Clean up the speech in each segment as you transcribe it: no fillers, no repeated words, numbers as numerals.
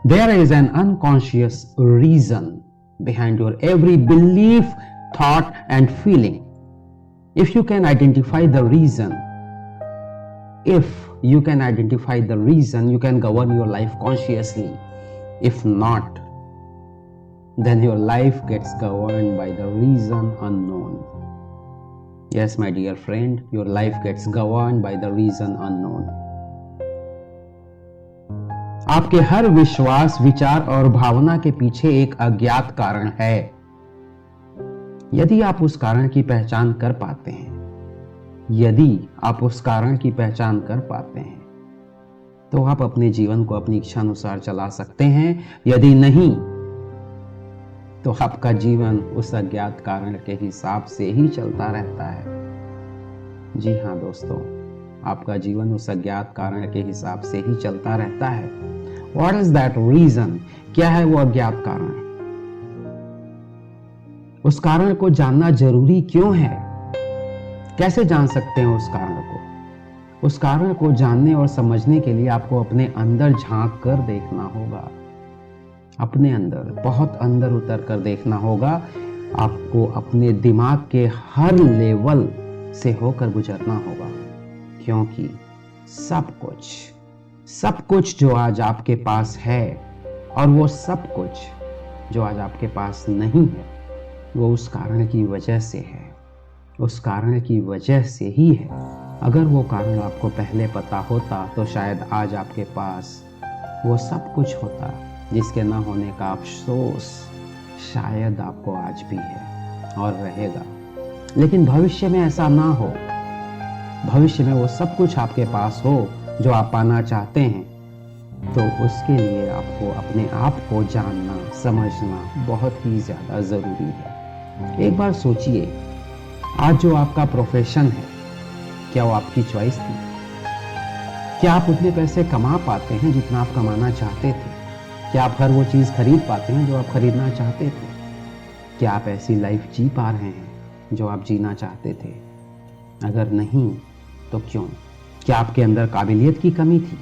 There is an unconscious reason behind your every belief, thought, and feeling. If you can identify the reason, you can govern your life consciously. If not, then your life gets governed by the reason unknown. Yes, my dear friend, your life gets governed by the reason unknown. आपके हर विश्वास, विचार और भावना के पीछे एक अज्ञात कारण है। यदि आप उस कारण की पहचान कर पाते हैं, तो आप अपने जीवन को अपनी इच्छा अनुसार चला सकते हैं। यदि नहीं, तो आपका जीवन उस अज्ञात कारण के हिसाब से ही चलता रहता है। जी हाँ दोस्तों, आपका जीवन उस अज्ञात कारण के हिसाब से ही चलता रहता है। What is that reason? क्या है वो अज्ञात कारण? उस कारण को जानना जरूरी क्यों है? कैसे जान सकते हैं उस कारण को? उस कारण को जानने और समझने के लिए आपको अपने अंदर झांक कर देखना होगा। अपने अंदर, बहुत अंदर उतर कर देखना होगा। आपको अपने दिमाग के हर लेवल से होकर गुजरना होगा, क्योंकि सब कुछ जो आज आपके पास है और वो सब कुछ जो आज आपके पास नहीं है, वो उस कारण की वजह से है। उस कारण की वजह से ही है। अगर वो कारण आपको पहले पता होता तो शायद आज आपके पास वो सब कुछ होता जिसके न होने का अफसोस शायद आपको आज भी है और रहेगा। लेकिन भविष्य में ऐसा ना हो। भविष्य में वो सब कुछ आपके पास हो जो आप पाना चाहते हैं, तो उसके लिए आपको अपने आप को जानना, समझना बहुत ही ज़्यादा ज़रूरी है। एक बार सोचिए, आज जो आपका प्रोफेशन है, क्या वो आपकी चॉइस थी? क्या आप उतने पैसे कमा पाते हैं जितना आप कमाना चाहते थे? क्या आप हर वो चीज़ खरीद पाते हैं जो आप खरीदना चाहते थे? क्या आप ऐसी लाइफ जी पा रहे हैं जो आप जीना चाहते थे? अगर नहीं, तो क्यों? क्या आपके अंदर काबिलियत की कमी थी?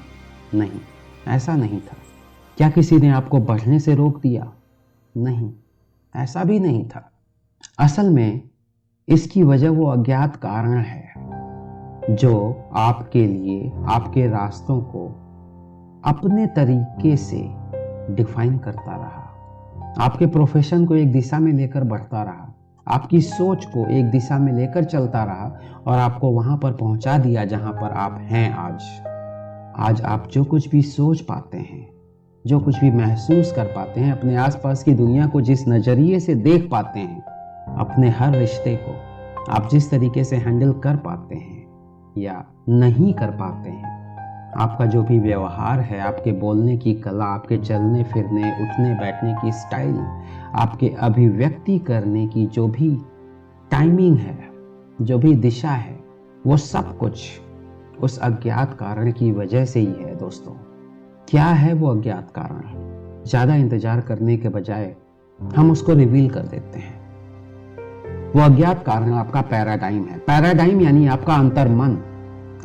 नहीं, ऐसा नहीं था। क्या किसी ने आपको बढ़ने से रोक दिया? नहीं, ऐसा भी नहीं था। असल में इसकी वजह वो अज्ञात कारण है जो आपके लिए, आपके रास्तों को अपने तरीके से डिफाइन करता रहा। आपके प्रोफेशन को एक दिशा में लेकर बढ़ता रहा, आपकी सोच को एक दिशा में लेकर चलता रहा और आपको वहां पर पहुंचा दिया जहां पर आप हैं आज आप जो कुछ भी सोच पाते हैं, जो कुछ भी महसूस कर पाते हैं, अपने आसपास की दुनिया को जिस नज़रिए से देख पाते हैं, अपने हर रिश्ते को आप जिस तरीके से हैंडल कर पाते हैं या नहीं कर पाते हैं, आपका जो भी व्यवहार है, आपके बोलने की कला, आपके चलने फिरने, उठने बैठने की स्टाइल, आपके अभिव्यक्ति करने की जो भी टाइमिंग है, जो भी दिशा है, वो सब कुछ उस अज्ञात कारण की वजह से ही है दोस्तों। क्या है वो अज्ञात कारण? ज़्यादा इंतजार करने के बजाय हम उसको रिवील कर देते हैं। वो अज्ञात कारण आपका पैराडाइम है। पैराडाइम यानी आपका अंतर्मन।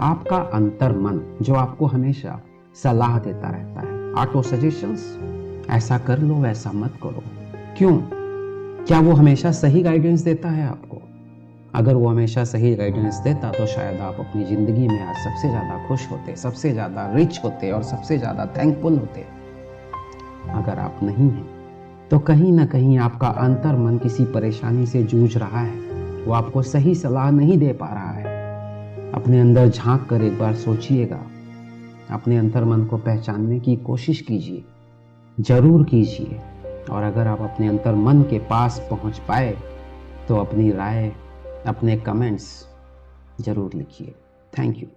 आपका अंतर्मन जो आपको हमेशा सलाह देता रहता है, ऑटो सजेशंस, ऐसा कर लो, वैसा मत करो। क्यों? क्या वो हमेशा सही गाइडेंस देता है आपको? अगर वो हमेशा सही गाइडेंस देता तो शायद आप अपनी ज़िंदगी में आज सबसे ज़्यादा खुश होते, सबसे ज़्यादा रिच होते और सबसे ज़्यादा थैंकफुल होते। अगर आप नहीं हैं तो कहीं ना कहीं आपका अंतर्मन किसी परेशानी से जूझ रहा है, वो आपको सही सलाह नहीं दे पा रहा है। अपने अंदर झांक कर एक बार सोचिएगा, अपने अंतर्मन को पहचानने की कोशिश कीजिए, जरूर कीजिए। और अगर आप अपने अंतर्मन के पास पहुंच पाए तो अपनी राय, अपने कमेंट्स जरूर लिखिए। Thank you.